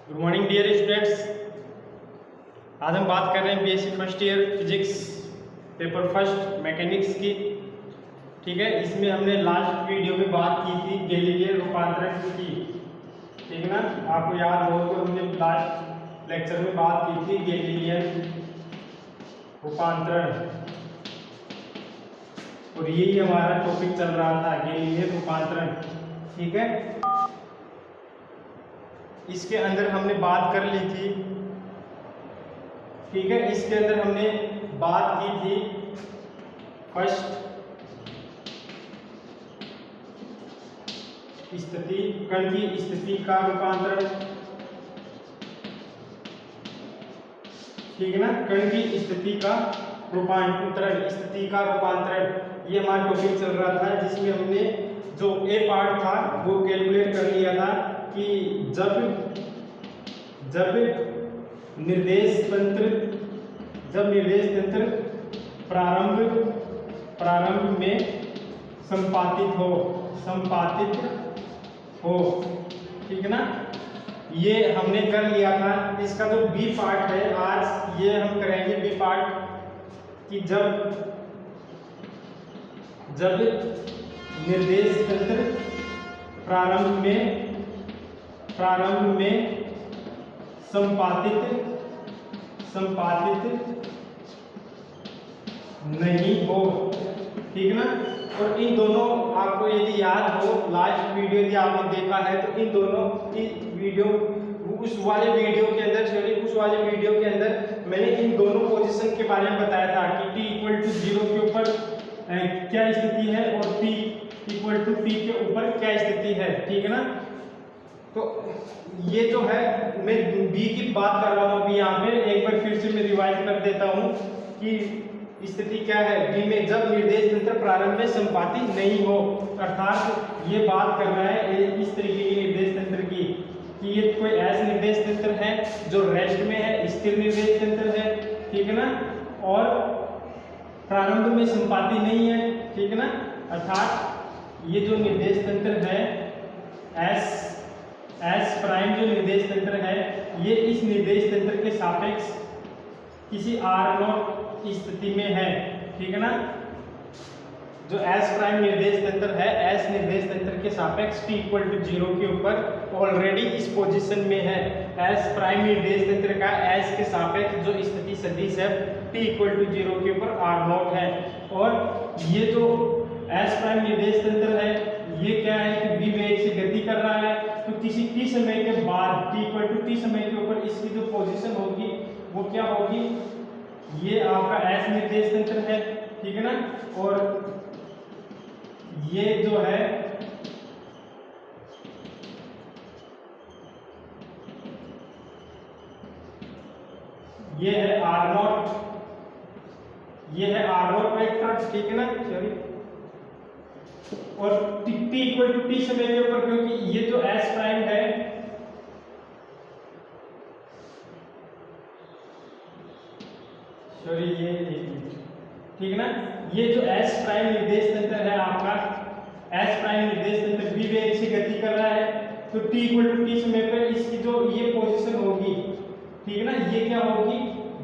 Good morning dear students. आज हम बात कर रहे हैं BSc first year physics paper first mechanics की। ठीक है, इसमें हमने लास्ट वीडियो में बात की थी गैलीलियन रूपांतरण की। ठीक है ना, आपको याद हो तो हमने लास्ट लेक्चर में बात की थी गैलीलियन रूपांतरण, और यही हमारा टॉपिक चल रहा था, गैलीलियन रूपांतरण। ठीक है, इसके अंदर हमने बात कर ली थी। ठीक है, इसके अंदर हमने बात की थी फर्स्ट स्थिति, कण की स्थिति का रूपांतरण। ठीक है ना, कण की स्थिति का रूपांतरण, स्थिति का रूपांतरण, ये हमारा टॉपिक चल रहा था, जिसमें हमने जो ए पार्ट था वो कैलकुलेट कर लिया था कि जब निर्देश तंत्र प्रारंभ में संपातित हो। ठीक है ना, ये हमने कर लिया था। इसका जो बी पार्ट है, आज ये हम करेंगे बी पार्ट कि जब निर्देश तंत्र प्रारंभ में संपातित नहीं हो। ठीक है ना, और इन दोनों, आपको यदि याद हो लास्ट वीडियो यदि आपने देखा है तो इन दोनों की वीडियो उस वाले वीडियो के अंदर मैंने इन दोनों पोजीशन के बारे में बताया था कि t इक्वल टू 0 के ऊपर क्या स्थिति है और p इक्वल टू p के ऊपर क्या स्थिति है। ठीक है ना, तो ये जो है मैं बी की बात कर रहा हूँ अभी यहाँ पे, एक बार फिर से मैं रिवाइज कर देता हूँ कि स्थिति क्या है बी में, जब निर्देश तंत्र प्रारंभ में संपातित नहीं हो। अर्थात ये बात कर रहा है इस तरीके की निर्देश तंत्र की कि ये कोई ऐसा निर्देश तंत्र है जो रेस्ट में है, स्थिर निर्देश तंत्र है। ठीक है ना, और प्रारंभ में संपातित नहीं है। ठीक है ना, अर्थात ये जो निर्देश तंत्र है एस प्राइम जो निर्देश तंत्र है, ये इस निर्देश तंत्र के सापेक्ष किसी r0 स्थिति में है। ठीक है ना, जो एस प्राइम निर्देश तंत्र है, एस निर्देश तंत्र के सापेक्ष t इक्वल टू 0 के ऊपर ऑलरेडी इस पोजीशन में है। एस प्राइम निर्देश तंत्र का एस के सापेक्ष जो स्थिति सदिश है t इक्वल टू 0 के ऊपर r0 है। और ये जो एस प्राइम निर्देश तंत्र है, ये क्या है कि v वेग से गति कर रहा है, तो किसी t समय के बाद t इक्वल टू t समय के ऊपर इसकी जो पोजीशन होगी वो क्या होगी, ये आपका एस निर्देश तंत्र है। ठीक है ना, और ये जो है ये है r0, ये है r0 वेक्टर। ठीक है ना, सॉरी, और t इक्वल टू t समय के ऊपर, क्योंकि ये जो s प्राइम है, सॉरी ये ठीक है ना, ये जो s प्राइम निर्देश तंत्र है आपका, s प्राइम निर्देश तंत्र v वेग से गति कर रहा है, तो t इक्वल टू t समय पर इसकी जो ये पोजीशन होगी, ठीक है ना, ये क्या होगी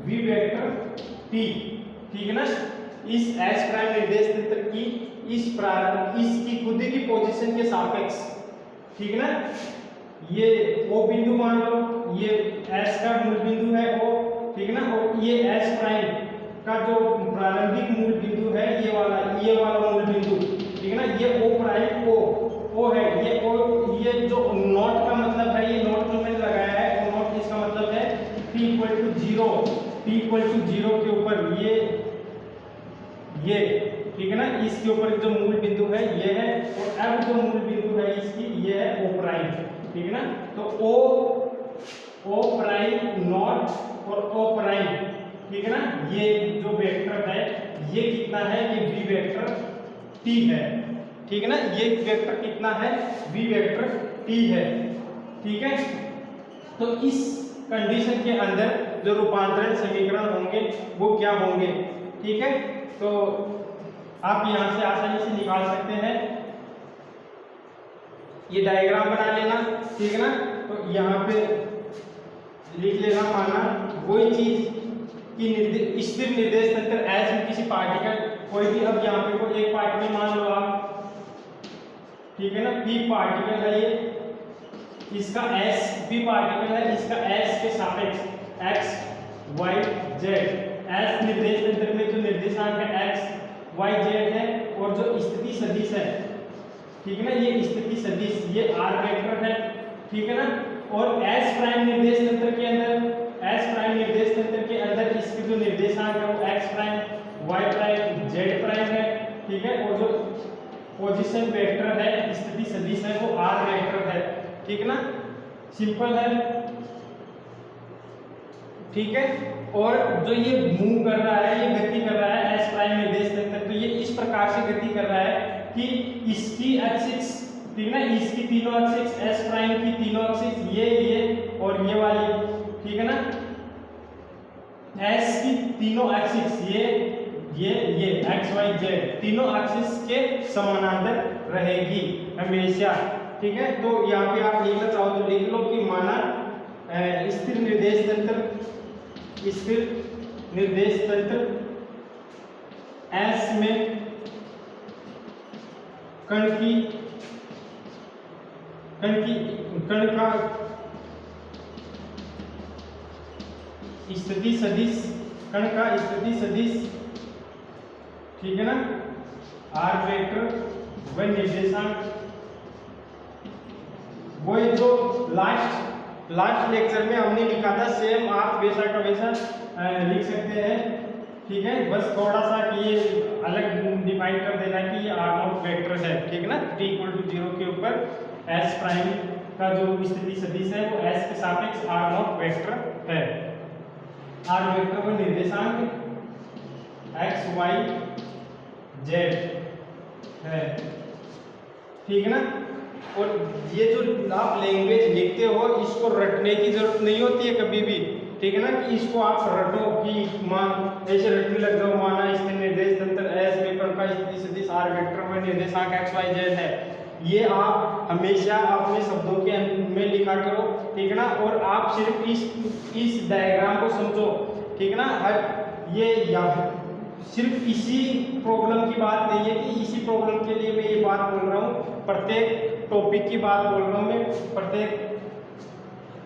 v वेक्टर t। ठीक है ना, इस s प्राइम निर्देश तंत्र की इसकी खुद की पोजीशन के सापेक्ष। ठीक है ना, ये o बिंदु मान लो, ये s का मूल बिंदु है o। ठीक है ना, और ये s प्राइम का जो प्रारंभिक मूल बिंदु है, ये वाला मूल बिंदु। ठीक है ना, ये o प्राइम o है, ये जो नोट का मतलब है, ये नोट जो मैंने लगाया है वो नोट, इसका मतलब है t इक्वल टू 0 के ऊपर ये ठीक है ना, इसके ऊपर जो मूल बिंदु है ये है, और अब जो मूल बिंदु है इसकी ये है o प्राइम। ठीक है ना, तो o प्राइम नॉट और o प्राइम, ठीक है ना, ये जो वेक्टर है ये कितना है, ये v वेक्टर t है। ठीक है ना, ये वेक्टर कितना है, v वेक्टर t है। ठीक है, तो इस कंडीशन के अंदर जो रूपांतरण समीकरण होंगे वो क्या होंगे। ठीक है, तो आप यहां से आसानी से निकाल सकते हैं। ये डायग्राम बना लेना, ठीक है ना। तो यहाँ पे लिख लेना माना वही चीज की स्थिर निर्देश तंत्र एस में किसी पार्टिकल कोई भी, अब यहाँ पे कोई एक पार्टिकल मान लो आप, ठीक है ना, पी पार्टिकल है ये, इसका एस पी पार्टिकल है, इसका एस के सापेक्ष एक्स वाई जेड, एस निर्देश तंत्र में जो निर्देशांक है एक्स वाई जेड है, और जो स्थिति सदिश है, ठीक है ना, ये स्थिति सदिश ये आर वेक्टर है, ठीक है ना, और एस प्राइम निर्देश तंत्र के अंदर, एस प्राइम निर्देश तंत्र के अंदर इसके जो निर्देशांक है वो X prime Y prime Z prime है, ठीक है, और जो पोजीशन वेक्टर है स्थिति सदिश है वो आर वेक्टर है, ठीक है ना, सिंपल है, ठीक है। और जो ये मूव कर रहा है, ये गति कर रहा है एस प्राइम निर्देश तंत्र, तो ये इस प्रकार से गति कर रहा है कि इसकी एक्सिस, ठीक है ना, इसकी तीनों एक्सिस, एस प्राइम की तीनों एक्सिस, ये और ये वाली, ठीक है ना, एस की तीनों एक्सिस, ये एक्स वाई जेड तीनों एक्सिस के समानांतर रहेगी हमेशा, ठीक है। तो यहाँ पे आप लिखना चाहो तो लिख लो कि माना स्थिर निर्देश तंत्र एस में कण का स्थिति सदिश, कण का स्थिति सदिश, ठीक है ना, आर वेक्टर व निर्देशांक, वो जो लास्ट लेक्चर में हमने लिखा था सेम आप वैसा का वैसा लिख सकते हैं, ठीक है, बस थोड़ा सा कि ये अलग डिफाइन कर देना कि ये आर नॉट वेक्टर है, ठीक है ना, t = 0 के ऊपर एस प्राइम का जो स्थिति सदिश है वो एस के सापेक्ष आर नॉट वेक्टर है, आर वेक्टर को निर्देशांक एक्स वाई जेड है, ठीक है ना। और ये जो आप लैंग्वेज लिखते हो इसको रटने की जरूरत नहीं होती है कभी भी, ठीक है ना, कि इसको आप रटो कि मान ऐसे रटने लग जाओ, माना स्थिर निर्देश तंत्र एस में कण का स्थिति सदिश आर वेक्टर में निर्देशांक एक्स वाई जेड है, ये आप हमेशा अपने शब्दों के में लिखा करो, ठीक है ना, और आप सिर्फ इस डायग्राम को समझो, ठीक है ना, हर ये यहाँ सिर्फ इसी प्रॉब्लम की बात नहीं है कि इसी प्रॉब्लम के लिए मैं ये बात बोल रहा हूँ, प्रत्येक टॉपिक की बात बोल रहा हूँ मैं, प्रत्येक,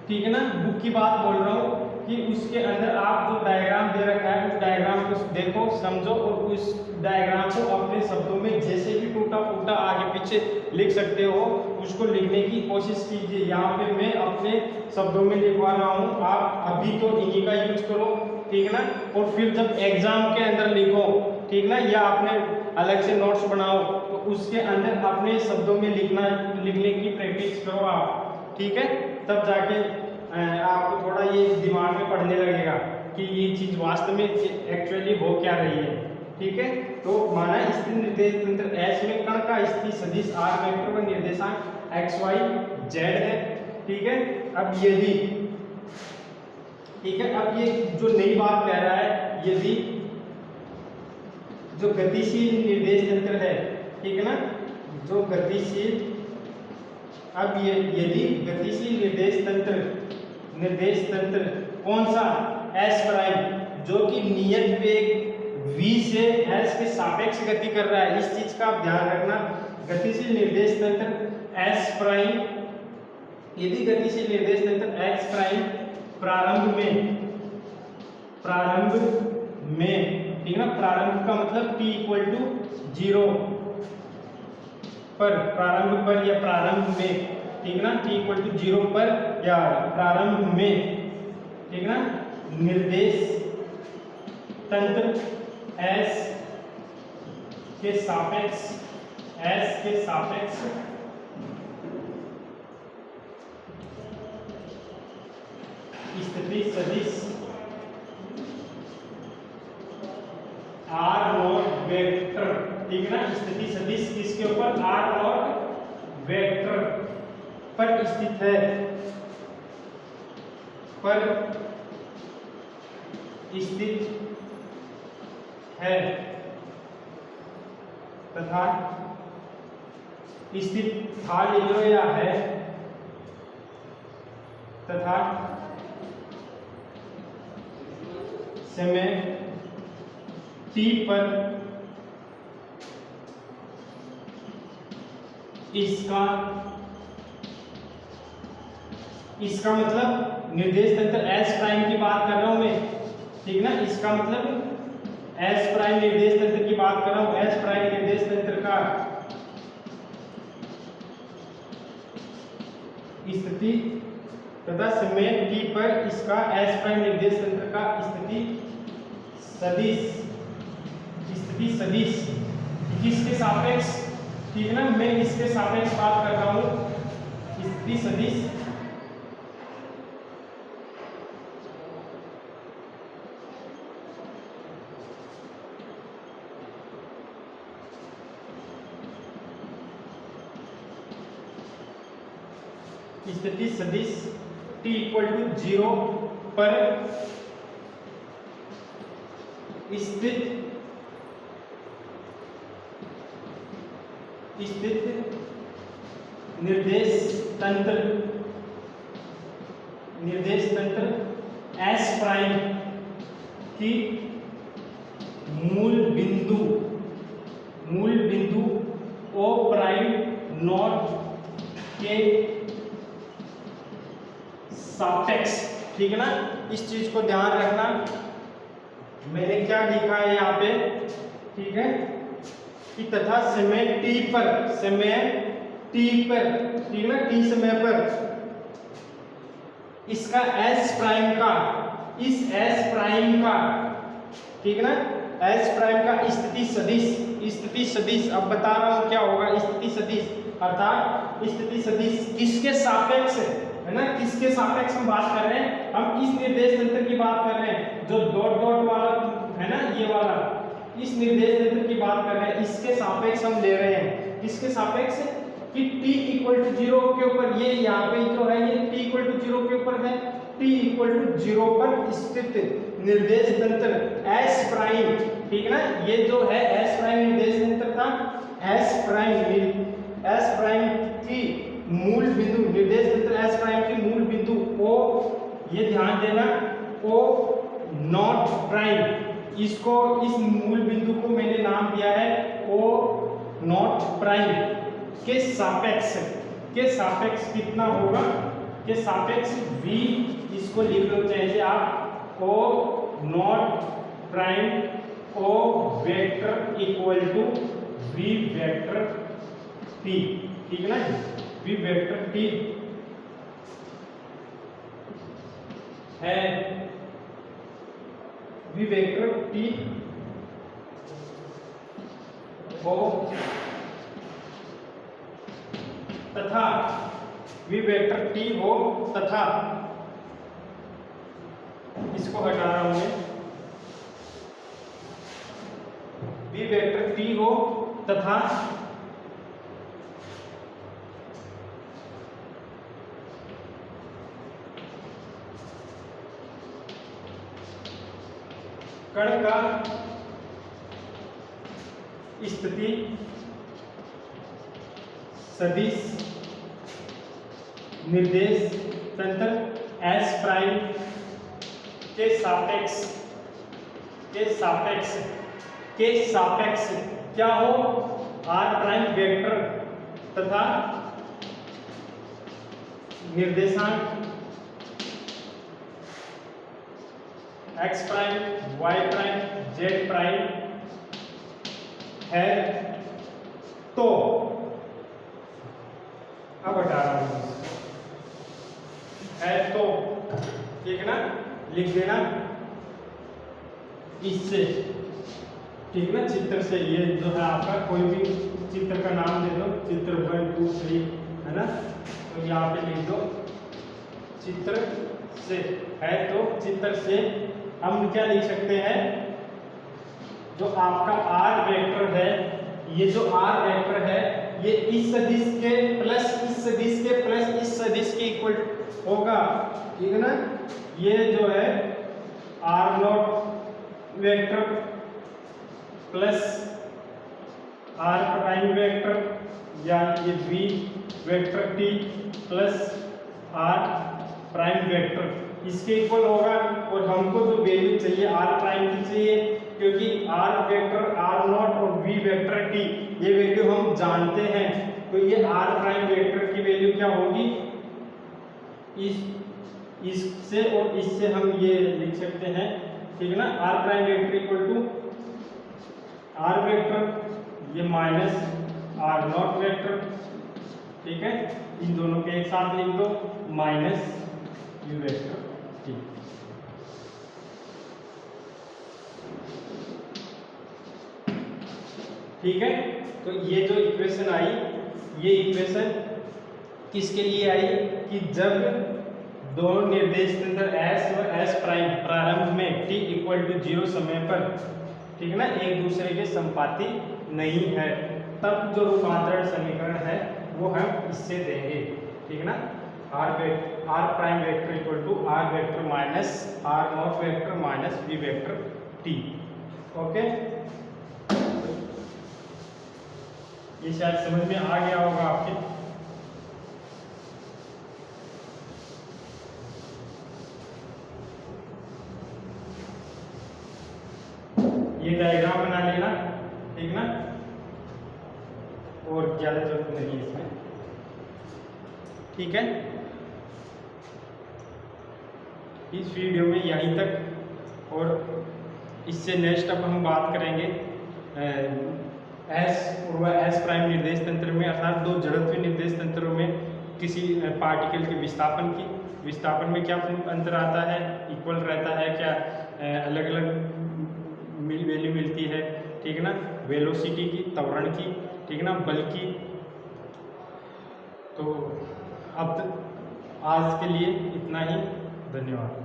ठीक है ना, बुक की बात बोल रहा हूँ कि उसके अंदर आप जो डायग्राम दे रखा है उस डायग्राम को देखो समझो और उस डायग्राम को अपने शब्दों में जैसे भी टूटा फूटा आगे पीछे लिख सकते हो उसको लिखने की कोशिश कीजिए। यहाँ पे मैं अपने शब्दों में लिखवा रहा हूँ, आप अभी तो इन्हीं का यूज करो, ठीक है ना, और फिर जब एग्जाम के अंदर लिखो, ठीक ना, या आपने अलग से नोट्स बनाओ तो उसके अंदर अपने शब्दों में लिखने की प्रैक्टिस करो आप, ठीक है, तब जाके आपको थोड़ा ये दिमाग में पढ़ने लगेगा कि ये चीज वास्तव में एक्चुअली हो क्या रही है, ठीक है। तो माना स्थिर निर्देश तंत्र एस में कण का स्थिति सदिश आर वेक्टर व निर्देशांक एक्स वाई जेड है, ठीक है। अब यदि, ठीक है, अब ये जो नई बात कह रहा है, यदि जो गतिशील निर्देश तंत्र है, ठीक है ना, जो गतिशील, अब ये यदि गतिशील निर्देश तंत्र कौन सा, एस प्राइम, जो कि नियत वेग v से s के सापेक्ष गति कर रहा है, इस चीज का आप ध्यान रखना। गतिशील निर्देश तंत्र s प्राइम, यदि गतिशील निर्देश तंत्र x प्राइम प्रारंभ में, ठीक है ना, प्रारंभ का मतलब t = 0 पर, प्रारंभ पर या प्रारंभ में, ठीक ना, t = 0 पर या प्रारंभ में, ठीक ना, निर्देश तंत्र s के सापेक्ष स्थिति सदिश r नॉट वेक्टर, ठीक है ना, स्थिति सदिश किसके ऊपर, r नॉट वेक्टर पर स्थित है तथा स्थित था ले लो या है तथा समय t पर इसका मतलब निर्देश तंत्र एस प्राइम की बात कर रहा हूं मैं, ठीक ना। इसका मतलब एस प्राइम निर्देश तंत्र की बात कर रहा हूं। एस प्राइम निर्देश तंत्र का स्थिति तथा समय t पर इसका एस प्राइम निर्देश तंत्र का स्थिति सदिश किसके सापेक्ष, ठीक ना। मैं इसके सापेक्ष बात कर रहा हूं। स्थिति सदिश t इक्वल टू 0 पर स्थित निर्देश तंत्र एस प्राइम की मूल बिंदु ओ प्राइम नॉट के सापेक्ष, ठीक है ना। इस चीज को ध्यान रखना। मैंने क्या लिखा है यहाँ पे, ठीक है, कि तथा समय t पर, ठीक है ना, t समय पर इसका s प्राइम का, इस s प्राइम का, ठीक है ना, s प्राइम का स्थिति सदिश। अब बता रहा हूं क्या होगा स्थिति सदिश, अर्थात स्थिति सदिश किसके सापेक्ष है ना, किसके सापेक्ष हम बात कर रहे हैं। हम इस निर्देश तंत्र की बात कर रहे हैं जो डॉट डॉट वाला है ना, ये वाला, इस निर्देश तंत्र की बात कर रहे हैं, इसके सापेक्ष हम ले रहे हैं। किसके सापेक्ष कि t इक्वल टू 0 के ऊपर, ये यहाँ पे जो है ये t इक्वल टू 0 के ऊपर है, t इक्वल टू 0 पर स्थित निर्देश तंत्र s प्राइम, ठीक है ना। ये जो है s प्राइम निर्देश तंत्र था, s प्राइम की मूल बिंदु, निर्देश तंत्र s प्राइम की मूल बिंदु o, ये ध्यान देना, o नॉट प्राइम, इसको, इस मूल बिंदु को मैंने नाम दिया है o नॉट प्राइम के सापेक्ष कितना होगा, के सापेक्ष v, इसको लिख लो चाहे आप o not prime o vector equal to v vector t, ठीक है ना, v वेक्टर t है, v वेक्टर t हो तथा v वेक्टर t हो तथा, इसको हटा रहा हूं मैं, v वेक्टर t हो तथा कण का स्थिति सदिश निर्देश तंत्र S प्राइम के सापेक्ष क्या हो, R प्राइम वेक्टर तथा निर्देशांक x prime, y prime, z prime है तो, अब हटा रहा हूं, है तो, ठीक है ना, लिख देना इससे, ठीक है ना, चित्र से। ये जो है आपका कोई भी चित्र का नाम दे दो, चित्र 1 2 3 है ना, तो यहाँ पे लिख दो चित्र से, है तो चित्र से हम क्या लिख सकते हैं, जो आपका r वेक्टर है, ये जो r वेक्टर है ये इस सदिश के प्लस इस सदिश के प्लस इस सदिश के इक्वल होगा, ठीक है ना। ये जो है r not vector plus r prime vector या ये v vector t plus r prime vector, इसके इक्वल होगा। और हमको जो वैल्यू चाहिए आर प्राइम की चाहिए, क्योंकि आर वेक्टर आर नॉट और वी वेक्टर टी ये वैल्यू हम जानते हैं। तो ये आर प्राइम वेक्टर की वैल्यू क्या होगी, इससे और इससे हम ये लिख सकते हैं, ठीक है ना। R prime vector equal to R vector ये माइनस आर नॉट वेक्टर, ठीक है। इन दोनों के एक साथ लिख दो माइनस यू वेक्टर टी। ठीक है, तो ये जो इक्वेशन आई, ये इक्वेशन किसके लिए आई कि जब दो निर्देश तंत्र S और S प्राइम प्रारंभ में t इक्वल टू 0 समय पर, ठीक है ना, एक दूसरे के संपाती नहीं है, तब जो रूपांतरण समीकरण है वो हम इससे देंगे, ठीक है ना। R prime vector equal to R vector minus R not vector minus V vector T. Okay, ये शायद समझ में आ गया होगा आपके। ये डायग्राम बना लेना, ठीक ना, और ज्यादा जरूरत नहीं है इसमें, ठीक है। इस वीडियो में यहीं तक, और इससे नेक्स्ट अब हम बात करेंगे एस और एस प्राइम निर्देश तंत्र में, अर्थात दो जड़त्वीय निर्देश तंत्रों में किसी पार्टिकल के विस्थापन में क्या अंतर आता है, इक्वल रहता है क्या, अलग अलग वैल्यू मिलती है, ठीक है ना, वेलोसिटी की, त्वरण की, ठीक है ना, बल की। तो अब आज के लिए इतना ही, धन्यवाद।